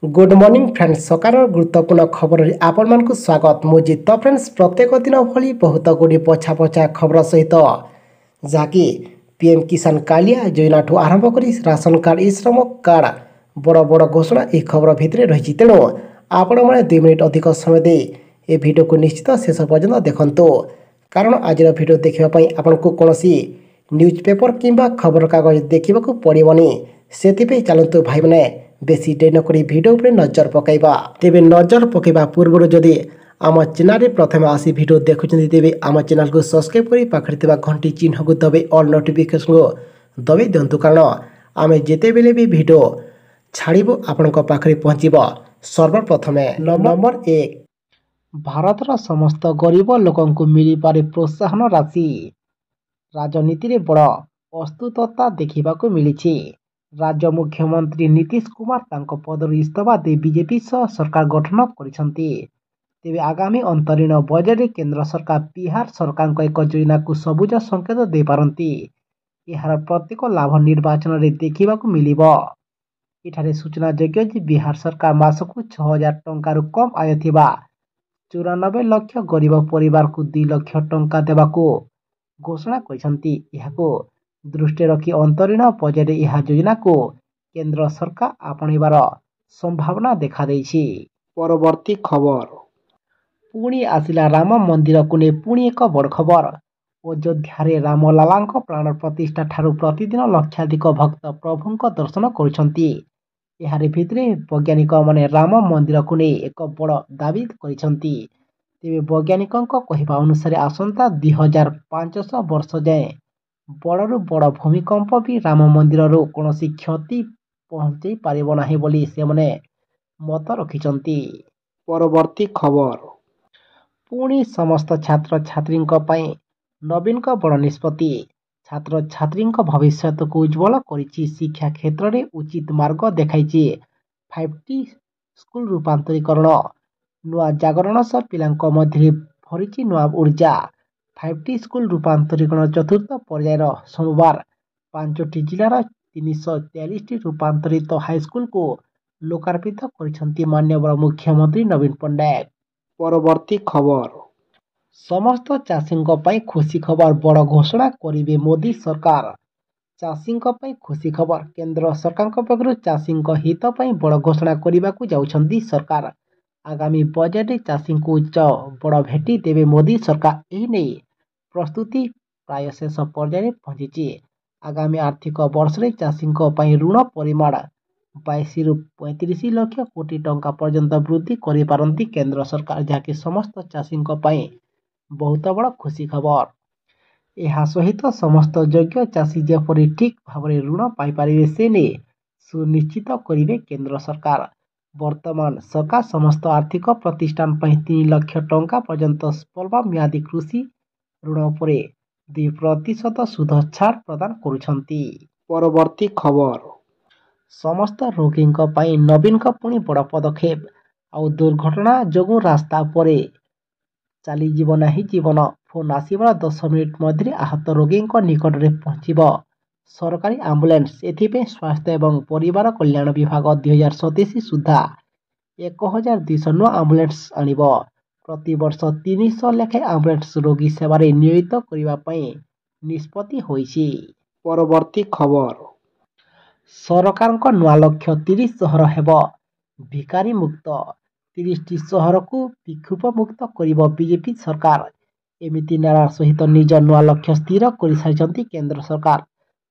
Good morning friends सकार गुरुत्वपूर्ण खबर आपण स्वागत मुझे तो फ्रेंड्स प्रत्येक दिन भली बहुत गुड़ी पछा पछा खबर सहित जहाँकि पीएम किसान कालिया योजना ठू आरंभ कर राशन कार्ड ई श्रम कार्ड बड़ बड़ घोषणा यह खबर भितर रही तेणु आपण मैंने 2 मिनिट अधिक समय दे ए वीडियो को निश्चित शेष पर्यंत देखंतु कारण आज वीडियो देखापी आपन को कौन न्यूज पेपर किंबा खबर कागज देखा पड़ोनी से चलतु भाई मैंने बेसी डे नक भिडियो पर नजर पकईबा तेबे नजर पकईबा पूर्व जदि आम चैनल प्रथम आसी भिडियो देखुं तेबे आम चैनल को सब्सक्राइब कर पाखे घंटी चिन्ह को दबे ऑल नोटिफिकेशन को दबे दिंतु कारण आम जिते बेले भी भिडियो छाड़बू आपण पाखे पहुँचब सर्वप्रथमे नंबर 1 भारतर समस्त गरीब लोक मिल पारे प्रोत्साहन राशि राजनीति रे बड़ अस्तुतता देखा मिली राज्य मुख्यमंत्री नीतीश कुमार तांको पदर इस्तीफा दे बीजेपी सह सरकार गठन करिसंती तेबे आगामी अंतरीण बजेट केंद्र सरकार बिहार सरकार एक योजना को सबुज संकेत दे पारंती यार प्रत्येक लाभ निर्वाचन रे देखा मिलिबो इठारे सूचना योग्य जे बिहार सरकार मासकु 6000 टंका कम आय थिबा 94 लाख गरीब परिवार को 2 लाख टंका देबाको घोषणा करिसंती याको दृष्टि रखी अंतरीण बजेट यह योजना को केंद्र सरकार आपणिबार संभावना देखा देछि। परवर्ती खबर पुणी आसिला राम मंदिर को ने पुणी एक बड़ खबर अयोध्या रे रामलाला प्राण प्रतिष्ठा ठारू प्रतिदिन लक्षाधिक भक्त प्रभु दर्शन करुछंती यार भितरे वैज्ञानिक माने राम मंदिर को ने एक बड़ दाबी करिछंती तेबे वैज्ञानिकों कहवा अनुसार आसंता 2500 वर्ष जाए बड़रू बड़ भूमिकंप भी राम मंदिर कौन क्षति पहुंचे पारिब नाही बोली से मने मत रखिछंती। परवर्ती खबर पुणी समस्त छात्र छात्री नवीन का बड़ निष्पत्ति छात्र छात्री भविष्य को उज्जवल करिछि शिक्षा क्षेत्र में उचित मार्ग देखाइछि 5T स्कूल रूपांतरीकरण नुआ जागरण सह पिलांक मध्य भरिछि नुआ ऊर्जा 5T स्कूल रूपांतरीकरण चतुर्थ पर्यायर सोमवार 5टी जिलार 343 रूपांतरित हाईस्कूल को लोकार्पित करिसंती माननीय मुख्यमंत्री नवीन पट्टनायक। परवर्ती खबर समस्त चाषी खुशी खबर बड़ घोषणा करिवे मोदी सरकार चाषी खुशी खबर केंद्र सरकार पक्षरु चाषी हित बड़ घोषणा करने को जाउछंती सरकार आगामी बजेट चाषी को उच्च बड़ भेटी देवे मोदी सरकार यही नहीं प्रस्तुति प्राय शेष पर्यायर पहुंची आगामी आर्थिक वर्ष में चाषी ऋण परिमाण 22 रु 35 लाख कोटी टंका पर्यंत वृद्धि करि पारंती केंद्र सरकार जहाँकि समस्त चाषी बहुत बड़ खुशी खबर यह सहित समस्त योग्य चाषी जेपरी ठीक भाव ऋण पाइपर से नहीं सुनिश्चित करेंगे केंद्र सरकार वर्तमान सरकार समस्त आर्थिक प्रतिष्ठान 3 लाख टंका पर्यंत स्वल्प म्यादी कृषि ऋण पर 2% सुध छाड़ प्रदान करुछंती। परवर्ती खबर समस्त रोगी नवीन का पुणी बड़ पदक्षेप आउ दुर्घटना जो रास्ता पर चलीजीव नहीं जीवन फोन आसबार 10 मिनिट मध्य आहत रोगी निकट में पहुंचब सरकारी आम्बुलांस एथिपे स्वास्थ्य एवं परिवार कल्याण विभाग 2027 सुधा 1200 नुआ आम्बुलांस आणिब प्रति वर्ष 300 लेखाएं आम्बुलांस रोगी सेवार नियोजित करने निष्पत्ति होइछि। परवर्ती खबर सरकार नुआ लक्ष्य 30 सहर हेब भिकारी मुक्त 30टी सहर को विक्षोभ मुक्त करिब बीजेपी सरकार एमिति नारा सहित निज नुआ लक्ष्य स्थिर कर सारिछंती केंद्र सरकार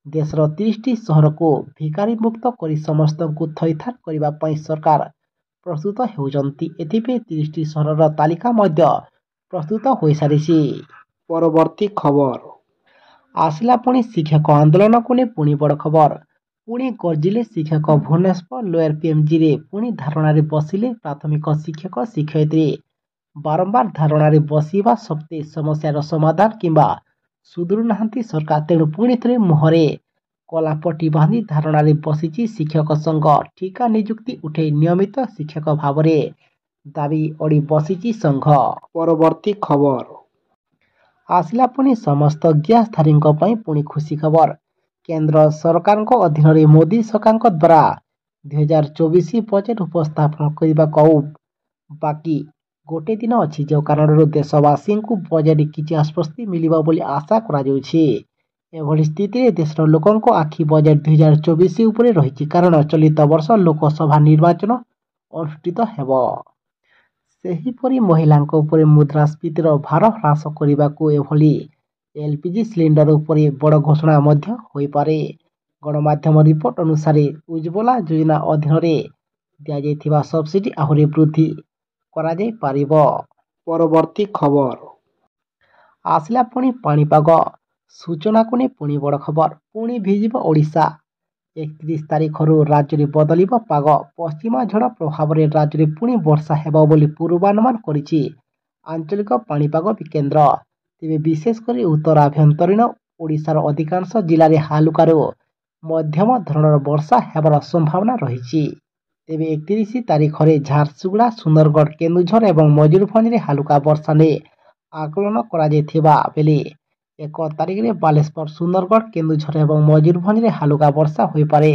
देशर 30टी सहर को भिकारी मुक्त कर समस्त को थैथान करने सरकार प्रस्तुत होउछंती एथिपे 30टी सहरर तालिका मध्य प्रस्तुत हो सारिछि। परवर्ती खबर आसिला पुणी शिक्षक आंदोलन को ने पुणी बड़ खबर पुणी गर्जिले शिक्षक भुवनेश्वर लोयर पीएमजी रे पुणी धारणा रे बसिले प्राथमिक शिक्षक शिक्षयित्री बारंबार धारणा रे बसिबा सत्ते समस्यार समाधान किंबा सुधुरु नाहांती सरकार तेणु पुणी थे मुहरे कलापट्टी बांधी धारणा रे बसिछि शिक्षक संघ ठिका नियुक्ति उठे नियमित शिक्षक भाव में दाबी अड़ी बसिछि संघ। परवर्ती खबर आसिला पुणी समस्त गैसधारी पुणी खुशी खबर केंद्र सरकार अधीन मोदी सरकार द्वारा 2024 ବଜେଟ୍ ଉପସ୍ଥାପନ କରିବାକୁ ଆଉ ବାକି ଗୋଟେ ଦିନ ଅଛି, ଯେଉଁ କାରଣରୁ ଦେଶବାସୀଙ୍କୁ ବଜେଟ୍ କିଛି ଆଶ୍ୱସ୍ତି ମିଳିବ ବୋଲି ଆଶା କରାଯାଉଛି। ଏଭଳି ସ୍ଥିତିରେ ଦେଶର ଲୋକଙ୍କ ଆଖି ବଜେଟ୍ 2024 ଉପରେ ରହିଛି, କାରଣ ଚଳିତ ବର୍ଷ ଲୋକସଭା ନିର୍ବାଚନ ଅନୁଷ୍ଠିତ ହେବ। ସେହିପରି ମହିଳାଙ୍କ ଉପରେ ମୁଦ୍ରାସ୍ଫୀତିର ଭାର ହ୍ରାସ କରିବାକୁ ଏଭଳି ଏଲ୍‌ପିଜି ସିଲିଣ୍ଡର ଉପରେ ବଡ଼ ଘୋଷଣା ମଧ୍ୟ ହୋଇପାରେ। ଗଣମାଧ୍ୟମ ରିପୋର୍ଟ ଅନୁସାରେ ଉଜ୍ଜ୍ୱଲା ଯୋଜନା ଅଧୀନରେ ଦିଆଯାଇଥିବା ସବସିଡି ଆହୁରି ବୃଦ୍ଧି କରାଯାଇପାରିବ। ପରବର୍ତ୍ତୀ ଖବର ଆସିଲା ପୁଣି ପାଣିପାଗ ସୂଚନାକୁ ନେଇ ପୁଣି ବଡ଼ ଖବର। ପୁଣି ଭିଜିବ ଓଡ଼ିଶା। 31 ତାରିଖରୁ ରାଜ୍ୟରେ ବଦଳିବ ପାଗ। ପଶ୍ଚିମା ଝଡ଼ ପ୍ରଭାବରେ ରାଜ୍ୟରେ ପୁଣି ବର୍ଷା ହେବ ବୋଲି ପୂର୍ବାନୁମାନ କରିଛି ଆଞ୍ଚଳିକ ପାଣିପାଗ କେନ୍ଦ୍ର। ତେବେ ବିଶେଷ କରି ଉତ୍ତର ଆଭ୍ୟନ୍ତରୀଣ ଓଡ଼ିଶାର ଅଧିକାଂଶ ଜିଲ୍ଲାରେ ହାଲୁକାରୁ ମଧ୍ୟମ ଧରଣର ବର୍ଷା ହେବାର ସମ୍ଭାବନା ରହିଛି। ତେବେ 31 ତାରିଖରେ ଝାରସୁଗୁଡ଼ା, ସୁନ୍ଦରଗଡ଼, କେନ୍ଦୁଝର ଏବଂ ମୟୂରଭଞ୍ଜରେ ହାଲୁକା ବର୍ଷା ନେଇ ଆକଳନ କରାଯାଇଥିବା ବେଳେ 1 ତାରିଖରେ ବାଲେଶ୍ୱର, ସୁନ୍ଦରଗଡ଼, କେନ୍ଦୁଝର ଏବଂ ମୟୂରଭଞ୍ଜରେ ହାଲୁକା ବର୍ଷା ହୋଇପାରେ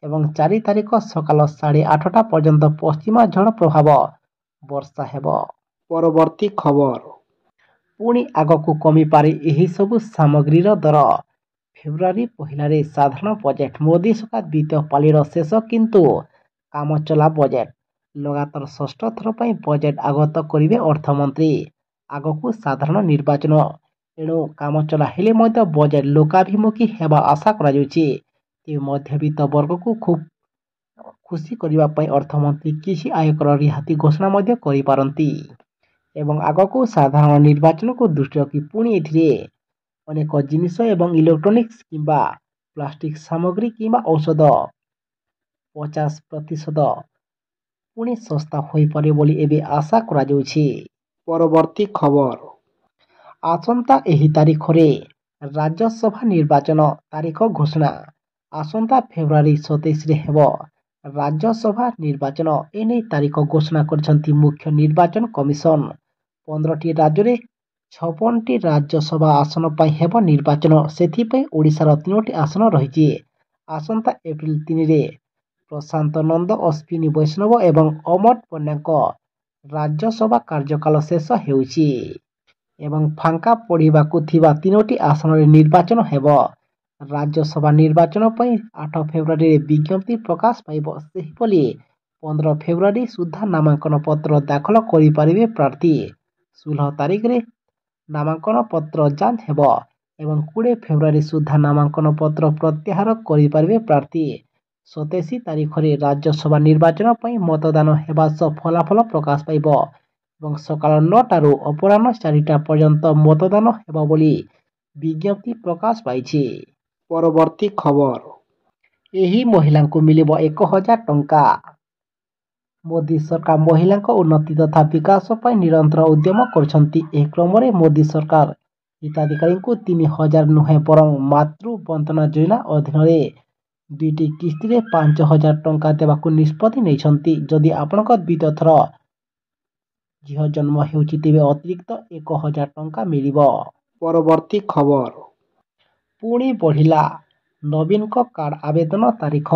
ଏବଂ 4 ତାରିଖ ସକାଳ 8:30ଟା ପର୍ଯ୍ୟନ୍ତ ପଶ୍ଚିମା ଝଡ଼ ପ୍ରଭାବ ବର୍ଷା ହେବ। ପରବର୍ତ୍ତୀ ଖବର ପୁଣି ଆଗକୁ କମିପାରେ ଏହିସବୁ ସାମଗ୍ରୀର ଦର। ଫେବୃଆରୀ ପହିଲାରେ ସାଧାରଣ ବଜେଟ୍। ମୋଦି ସରକାର ଦ୍ୱିତୀୟ ପାଳିର ଶେଷ କିନ୍ତୁ କାମଚଲା ବଜେଟ୍। ଲଗାତାର ଷଷ୍ଠ ଥର ପାଇଁ ବଜେଟ୍ ଆଗତ କରିବେ ଅର୍ଥମନ୍ତ୍ରୀ। ଆଗକୁ ସାଧାରଣ ନିର୍ବାଚନ, ଏଣୁ କାମଚଲା ହେଲେ ମଧ୍ୟ ବଜେଟ୍ ଲୋକାଭିମୁଖୀ ହେବା ଆଶା କରାଯାଉଛି। ତେବେ ମଧ୍ୟବିତ୍ତ ବର୍ଗକୁ ଖୁସି କରିବା ପାଇଁ ଅର୍ଥମନ୍ତ୍ରୀ କିଛି ଆୟକର ରିହାତି ଘୋଷଣା ମଧ୍ୟ କରିପାରନ୍ତି ଏବଂ ଆଗକୁ ସାଧାରଣ ନିର୍ବାଚନକୁ ଦୃଷ୍ଟିରେ ରଖି ପୁଣି ଏଥିରେ ଅନେକ ଜିନିଷ ଏବଂ ଇଲେକ୍ଟ୍ରୋନିକ୍ସ କିମ୍ବା ପ୍ଲାଷ୍ଟିକ୍ ସାମଗ୍ରୀ କିମ୍ବା ଔଷଧ 50% ପୁଣି ଶସ୍ତା ହୋଇପାରେ ବୋଲି ଏବେ ଆଶା କରାଯାଉଛି। ପରବର୍ତ୍ତୀ ଖବର ଆସନ୍ତା ଏହି ତାରିଖରେ ରାଜ୍ୟସଭା ନିର୍ବାଚନ ତାରିଖ ଘୋଷଣା। ଆସନ୍ତା ଫେବୃଆରୀ 27ରେ ହେବ ରାଜ୍ୟସଭା ନିର୍ବାଚନ। ଏନେଇ ତାରିଖ ଘୋଷଣା କରିଛନ୍ତି ମୁଖ୍ୟ ନିର୍ବାଚନ କମିଶନ। 15ଟି ରାଜ୍ୟରେ 56ଟି ରାଜ୍ୟସଭା ଆସନ ପାଇଁ ହେବ ନିର୍ବାଚନ। ସେଥିପାଇଁ ଓଡ଼ିଶାର 3ଟି ଆସନ ରହିଛି। ଆସନ୍ତା ଏପ୍ରିଲ 3ରେ ପ୍ରଶାନ୍ତ ନନ୍ଦ, ଅଶ୍ୱିନୀ ବୈଷ୍ଣବ ଏବଂ ଅମର ପଣ୍ଡାଙ୍କ ରାଜ୍ୟସଭା କାର୍ଯ୍ୟକାଳ ଶେଷ ହେଉଛି ଏବଂ ଫାଙ୍କା ପଡ଼ିବାକୁ ଥିବା 3ଟି ଆସନରେ ନିର୍ବାଚନ ହେବ। ରାଜ୍ୟସଭା ନିର୍ବାଚନ ପାଇଁ 8 ଫେବୃଆରୀରେ ବିଜ୍ଞପ୍ତି ପ୍ରକାଶ ପାଇବ। ସେହିଭଳି 15 ଫେବୃଆରୀ ସୁଦ୍ଧା ନାମାଙ୍କନ ପତ୍ର ଦାଖଲ କରିପାରିବେ ପ୍ରାର୍ଥୀ। 16 ତାରିଖରେ ନାମାଙ୍କନ ପତ୍ର ଯାଞ୍ଚ ହେବ ଏବଂ 20 ଫେବୃଆରୀ ସୁଦ୍ଧା ନାମାଙ୍କନ ପତ୍ର ପ୍ରତ୍ୟାହାର କରିପାରିବେ ପ୍ରାର୍ଥୀ। 27 ତାରିଖରେ ରାଜ୍ୟସଭା ନିର୍ବାଚନ ପାଇଁ ମତଦାନ ହେବା ସହ ଫଳାଫଳ ପ୍ରକାଶ ପାଇବ ଏବଂ ସକାଳ 9ଟାରୁ ଅପରାହ୍ନ 4ଟା ପର୍ଯ୍ୟନ୍ତ ମତଦାନ ହେବ ବୋଲି ବିଜ୍ଞପ୍ତି ପ୍ରକାଶ ପାଇଛି। ପରବର୍ତ୍ତୀ ଖବର ଏହି ମହିଳାଙ୍କୁ ମିଳିବ 1,000 ଟଙ୍କା। ମୋଦି ସରକାର ମହିଳାଙ୍କ ଉନ୍ନତି ତଥା ବିକାଶ ପାଇଁ ନିରନ୍ତର ଉଦ୍ୟମ କରୁଛନ୍ତି। ଏହି କ୍ରମରେ ମୋଦି ସରକାର ହିତାଧିକାରୀଙ୍କୁ 3,000 ନୁହେଁ ବରଂ ମାତୃ ବନ୍ଦନା ଯୋଜନା ଅଧୀନରେ 2ଟି କିସ୍ତିରେ 5,000 ଟଙ୍କା ଦେବାକୁ ନିଷ୍ପତ୍ତି ନେଇଛନ୍ତି। ଯଦି ଆପଣଙ୍କ ଦ୍ୱିତୀୟ ଥର ଝିଅ ଜନ୍ମ ହେଉଛି ତେବେ ଅତିରିକ୍ତ 1,000 ଟଙ୍କା ମିଳିବ। ପରବର୍ତ୍ତୀ ଖବର ପୁଣି ବଢ଼ିଲା ନବୀନଙ୍କ କାର୍ଡ ଆବେଦନ ତାରିଖ।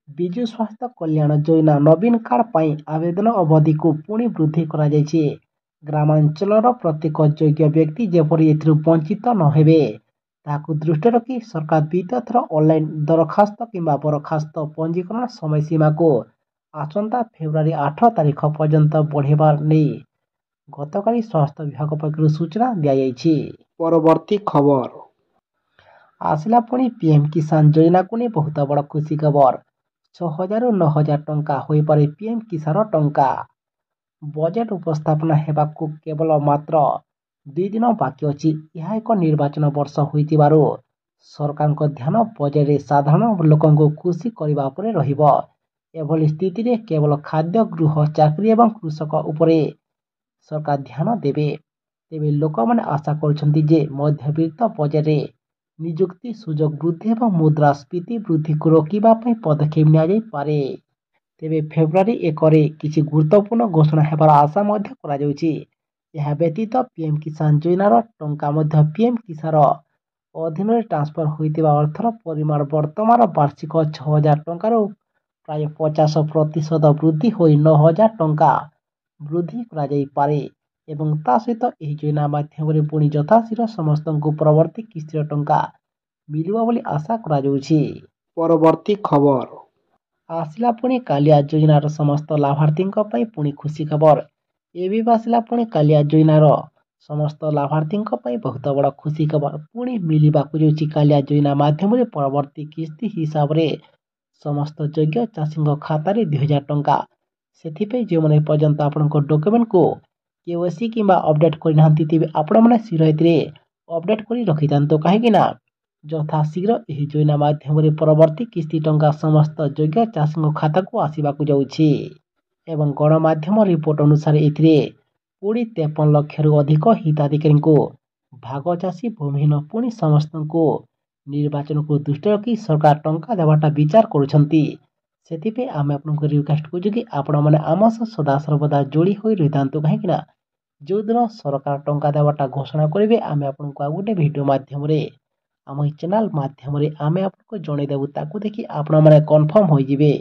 ବିଜୁ ସ୍ୱାସ୍ଥ୍ୟ କଲ୍ୟାଣ ଯୋଜନା ନବୀନ କାର୍ଡ ପାଇଁ ଆବେଦନ ଅବଧିକୁ ପୁଣି ବୃଦ୍ଧି କରାଯାଇଛି। ଗ୍ରାମାଞ୍ଚଳର ପ୍ରତ୍ୟେକ ଯୋଗ୍ୟ ବ୍ୟକ୍ତି ଯେପରି ଏଥିରୁ ବଞ୍ଚିତ ନ ହେବେ ତାହାକୁ ଦୃଷ୍ଟିରେ ରଖି ସରକାର ଦ୍ୱିତୀୟ ଥର ଅନଲାଇନ୍ ଦରଖାସ୍ତ କିମ୍ବା ବରଖାସ୍ତ ପଞ୍ଜୀକରଣ ସମୟସୀମାକୁ ଆସନ୍ତା ଫେବୃଆରୀ 8 ତାରିଖ ପର୍ଯ୍ୟନ୍ତ ବଢ଼ାଇବା ନେଇ ଗତକାଲି ସ୍ୱାସ୍ଥ୍ୟ ବିଭାଗ ପକ୍ଷରୁ ସୂଚନା ଦିଆଯାଇଛି। ପରବର୍ତ୍ତୀ ଖବର ଆସିଲା ପୁଣି ପିଏମ୍ କିଷାନ ଯୋଜନାକୁ ନେଇ ବହୁତ ବଡ଼ ଖୁସି ଖବର। 6,000ରୁ 9,000 ଟଙ୍କା ହୋଇପାରେ ପିଏମ୍ କିଷାନ ଟଙ୍କା। ବଜେଟ୍ ଉପସ୍ଥାପନ ହେବାକୁ କେବଳ ମାତ୍ର 2 ଦିନ ବାକି ଅଛି। ଏହା ଏକ ନିର୍ବାଚନ ବର୍ଷ ହୋଇଥିବାରୁ ସରକାରଙ୍କ ଧ୍ୟାନ ବଜେଟ୍ରେ ସାଧାରଣ ଲୋକଙ୍କୁ ଖୁସି କରିବା ଉପରେ ରହିବ। ଏଭଳି ସ୍ଥିତିରେ କେବଳ ଖାଦ୍ୟ, ଗୃହ, ଚାକିରି ଏବଂ କୃଷକ ଉପରେ ସରକାର ଧ୍ୟାନ ଦେବେ। ତେବେ ଲୋକମାନେ ଆଶା କରୁଛନ୍ତି ଯେ ମଧ୍ୟବିତ୍ତ ବଜେଟ୍ରେ ନିଯୁକ୍ତି ସୁଯୋଗ ବୃଦ୍ଧି ଏବଂ ମୁଦ୍ରାସ୍ଫୀତି ବୃଦ୍ଧିକୁ ରୋକିବା ପାଇଁ ପଦକ୍ଷେପ ନିଆଯାଇପାରେ। ତେବେ ଫେବୃଆରୀ 1ରେ କିଛି ଗୁରୁତ୍ୱପୂର୍ଣ୍ଣ ଘୋଷଣା ହେବାର ଆଶା ମଧ୍ୟ କରାଯାଉଛି। ଏହା ବ୍ୟତୀତ ପିଏମ୍ କିଷାନ ଯୋଜନାର ଟଙ୍କା ମଧ୍ୟ ପିଏମ୍ କିଷାନ ଅଧୀନରେ ଟ୍ରାନ୍ସଫର ହୋଇଥିବା ଅର୍ଥର ପରିମାଣ ବର୍ତ୍ତମାନ ବାର୍ଷିକ 6,000 ଟଙ୍କାରୁ ପ୍ରାୟ 50% ବୃଦ୍ଧି ହୋଇ 9,000 ଟଙ୍କା ବୃଦ୍ଧି କରାଯାଇପାରେ ଏବଂ ତା ସହିତ ଏହି ଯୋଜନା ମାଧ୍ୟମରେ ପୁଣି ଯଥାଶୀଘ୍ର ସମସ୍ତଙ୍କୁ ପରବର୍ତ୍ତୀ କିସ୍ତିର ଟଙ୍କା ମିଳିବ ବୋଲି ଆଶା କରାଯାଉଛି। ପରବର୍ତ୍ତୀ ଖବର ଆସିଲା ପୁଣି କାଳିଆ ଯୋଜନାର ସମସ୍ତ ଲାଭାର୍ଥୀଙ୍କ ପାଇଁ ପୁଣି ଖୁସି ଖବର। ଏବେ ଆସିଲା ପୁଣି କାଳିଆ ଯୋଜନାର ସମସ୍ତ ଲାଭାର୍ଥୀଙ୍କ ପାଇଁ ବହୁତ ବଡ଼ ଖୁସି ଖବର ପୁଣି ମିଳିବାକୁ ଯାଉଛି। କାଳିଆ ଯୋଜନା ମାଧ୍ୟମରେ ପରବର୍ତ୍ତୀ କିସ୍ତି ହିସାବରେ ସମସ୍ତ ଯୋଗ୍ୟ ଚାଷୀଙ୍କ ଖାତାରେ 2,000 ଟଙ୍କା। ସେଥିପାଇଁ ଯେଉଁମାନେ ଏପର୍ଯ୍ୟନ୍ତ ଆପଣଙ୍କ ଡକୁମେଣ୍ଟକୁ KYC କିମ୍ବା ଅପଡେଟ୍ କରିନାହାନ୍ତି ତେବେ ଆପଣମାନେ ଶୀଘ୍ର ଏଥିରେ ଅପଡେଟ୍ କରି ରଖିଥାନ୍ତୁ, କାହିଁକି ନା ଯଥାଶୀଘ୍ର ଏହି ଯୋଜନା ମାଧ୍ୟମରେ ପରବର୍ତ୍ତୀ କିସ୍ତି ଟଙ୍କା ସମସ୍ତ ଯୋଗ୍ୟ ଚାଷୀଙ୍କ ଖାତାକୁ ଆସିବାକୁ ଯାଉଛି ଏବଂ ଗଣମାଧ୍ୟମ ରିପୋର୍ଟ ଅନୁସାରେ ଏଥିରେ 53 ଲକ୍ଷରୁ ଅଧିକ ହିତାଧିକାରୀଙ୍କୁ ଭାଗ ଚାଷୀ ଭୂମିହୀନ ପୁଣି ସମସ୍ତଙ୍କୁ ନିର୍ବାଚନକୁ ଦୃଷ୍ଟିରେ ରଖି ସରକାର ଟଙ୍କା ଦେବାଟା ବିଚାର କରୁଛନ୍ତି। ସେଥିପାଇଁ ଆମେ ଆପଣଙ୍କୁ ରିକ୍ୱେଷ୍ଟ କରୁଛୁ କି ଆପଣମାନେ ଆମ ସହ ସଦାସର୍ବଦା ଯୋଡ଼ି ହୋଇ ରହିଥାନ୍ତୁ, କାହିଁକି ନା ଯେଉଁଦିନ ସରକାର ଟଙ୍କା ଦେବାଟା ଘୋଷଣା କରିବେ ଆମେ ଆପଣଙ୍କୁ ଆଉ ଗୋଟେ ଭିଡ଼ିଓ ମାଧ୍ୟମରେ ଆମ ଏହି ଚ୍ୟାନେଲ୍ ମାଧ୍ୟମରେ ଆମେ ଆପଣଙ୍କୁ ଜଣାଇଦେବୁ। ତାକୁ ଦେଖି ଆପଣମାନେ କନଫର୍ମ ହୋଇଯିବେ।